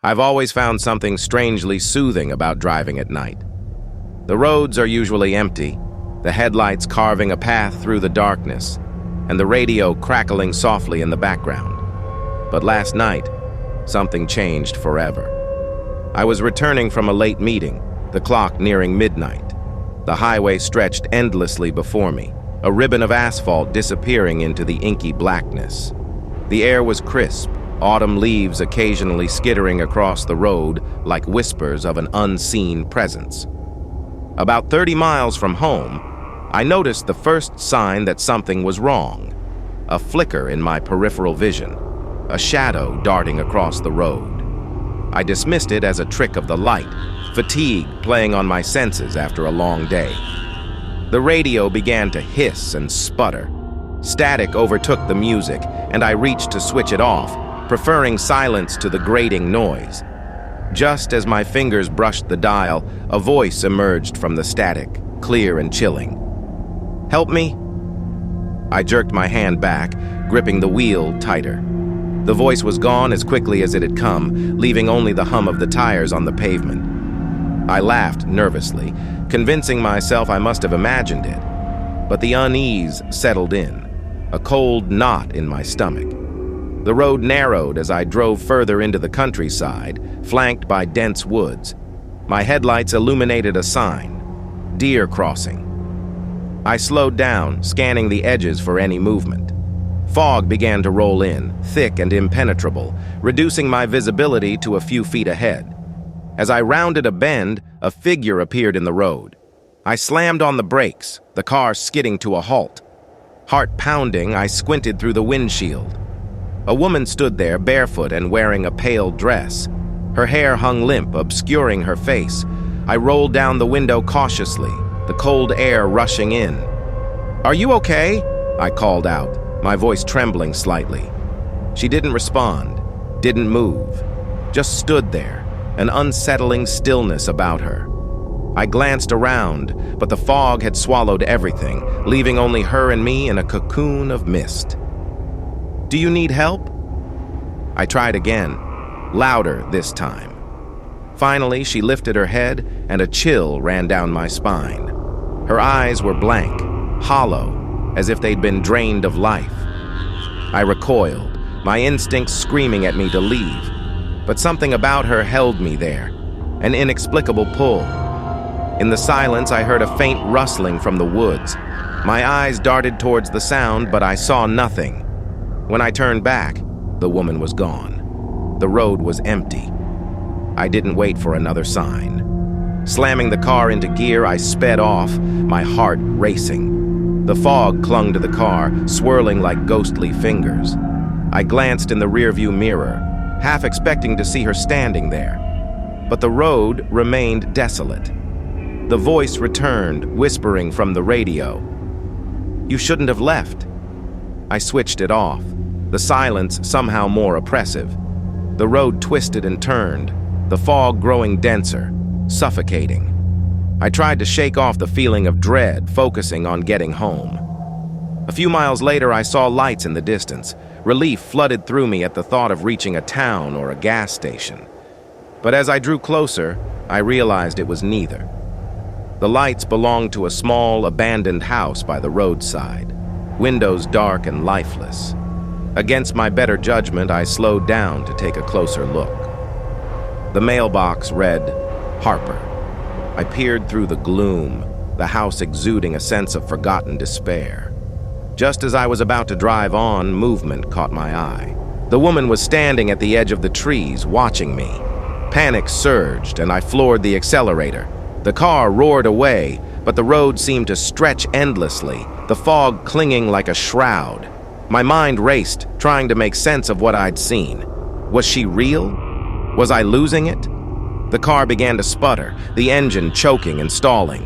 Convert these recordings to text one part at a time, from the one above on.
I've always found something strangely soothing about driving at night. The roads are usually empty, the headlights carving a path through the darkness, and the radio crackling softly in the background. But last night, something changed forever. I was returning from a late meeting, the clock nearing midnight. The highway stretched endlessly before me, a ribbon of asphalt disappearing into the inky blackness. The air was crisp, autumn leaves occasionally skittering across the road like whispers of an unseen presence. About 30 miles from home, I noticed the first sign that something was wrong. A flicker in my peripheral vision, a shadow darting across the road. I dismissed it as a trick of the light, fatigue playing on my senses after a long day. The radio began to hiss and sputter. Static overtook the music, and I reached to switch it off, preferring silence to the grating noise. Just as my fingers brushed the dial, a voice emerged from the static, clear and chilling. "Help me?" I jerked my hand back, gripping the wheel tighter. The voice was gone as quickly as it had come, leaving only the hum of the tires on the pavement. I laughed nervously, convincing myself I must have imagined it. But the unease settled in, a cold knot in my stomach. The road narrowed as I drove further into the countryside, flanked by dense woods. My headlights illuminated a sign, "Deer Crossing." I slowed down, scanning the edges for any movement. Fog began to roll in, thick and impenetrable, reducing my visibility to a few feet ahead. As I rounded a bend, a figure appeared in the road. I slammed on the brakes, the car skidding to a halt. Heart pounding, I squinted through the windshield. A woman stood there, barefoot and wearing a pale dress. Her hair hung limp, obscuring her face. I rolled down the window cautiously, the cold air rushing in. "Are you okay?" I called out, my voice trembling slightly. She didn't respond, didn't move, just stood there, an unsettling stillness about her. I glanced around, but the fog had swallowed everything, leaving only her and me in a cocoon of mist. "Do you need help?" I tried again, louder this time. Finally, she lifted her head, and a chill ran down my spine. Her eyes were blank, hollow, as if they'd been drained of life. I recoiled, my instincts screaming at me to leave. But something about her held me there, an inexplicable pull. In the silence, I heard a faint rustling from the woods. My eyes darted towards the sound, but I saw nothing. When I turned back, the woman was gone. The road was empty. I didn't wait for another sign. Slamming the car into gear, I sped off, my heart racing. The fog clung to the car, swirling like ghostly fingers. I glanced in the rearview mirror, half expecting to see her standing there. But the road remained desolate. The voice returned, whispering from the radio. "You shouldn't have left." I switched it off, the silence somehow more oppressive. The road twisted and turned, the fog growing denser, suffocating. I tried to shake off the feeling of dread, focusing on getting home. A few miles later, I saw lights in the distance. Relief flooded through me at the thought of reaching a town or a gas station. But as I drew closer, I realized it was neither. The lights belonged to a small, abandoned house by the roadside, windows dark and lifeless. Against my better judgment, I slowed down to take a closer look. The mailbox read, "Harper." I peered through the gloom, the house exuding a sense of forgotten despair. Just as I was about to drive on, movement caught my eye. The woman was standing at the edge of the trees, watching me. Panic surged, and I floored the accelerator. The car roared away, but the road seemed to stretch endlessly, the fog clinging like a shroud. My mind raced, trying to make sense of what I'd seen. Was she real? Was I losing it? The car began to sputter, the engine choking and stalling.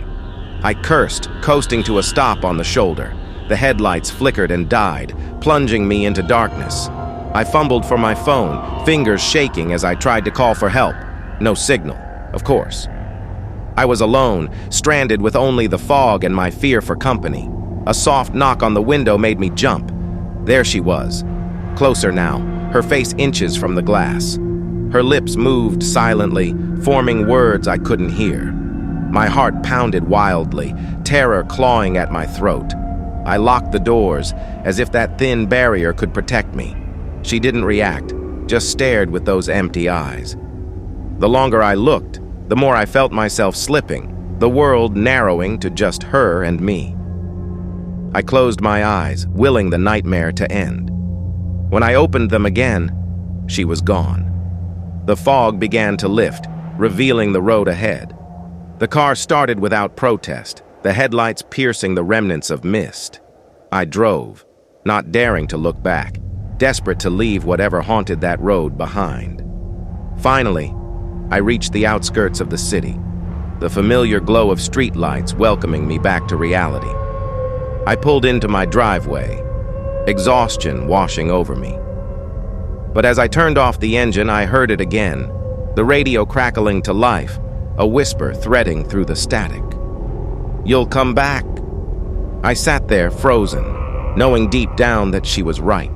I cursed, coasting to a stop on the shoulder. The headlights flickered and died, plunging me into darkness. I fumbled for my phone, fingers shaking as I tried to call for help. No signal, of course. I was alone, stranded with only the fog and my fear for company. A soft knock on the window made me jump. There she was, closer now, her face inches from the glass. Her lips moved silently, forming words I couldn't hear. My heart pounded wildly, terror clawing at my throat. I locked the doors, as if that thin barrier could protect me. She didn't react, just stared with those empty eyes. The longer I looked, the more I felt myself slipping, the world narrowing to just her and me. I closed my eyes, willing the nightmare to end. When I opened them again, she was gone. The fog began to lift, revealing the road ahead. The car started without protest, the headlights piercing the remnants of mist. I drove, not daring to look back, desperate to leave whatever haunted that road behind. Finally, I reached the outskirts of the city, the familiar glow of streetlights welcoming me back to reality. I pulled into my driveway, exhaustion washing over me. But as I turned off the engine, I heard it again, the radio crackling to life, a whisper threading through the static. "You'll come back." I sat there, frozen, knowing deep down that she was right.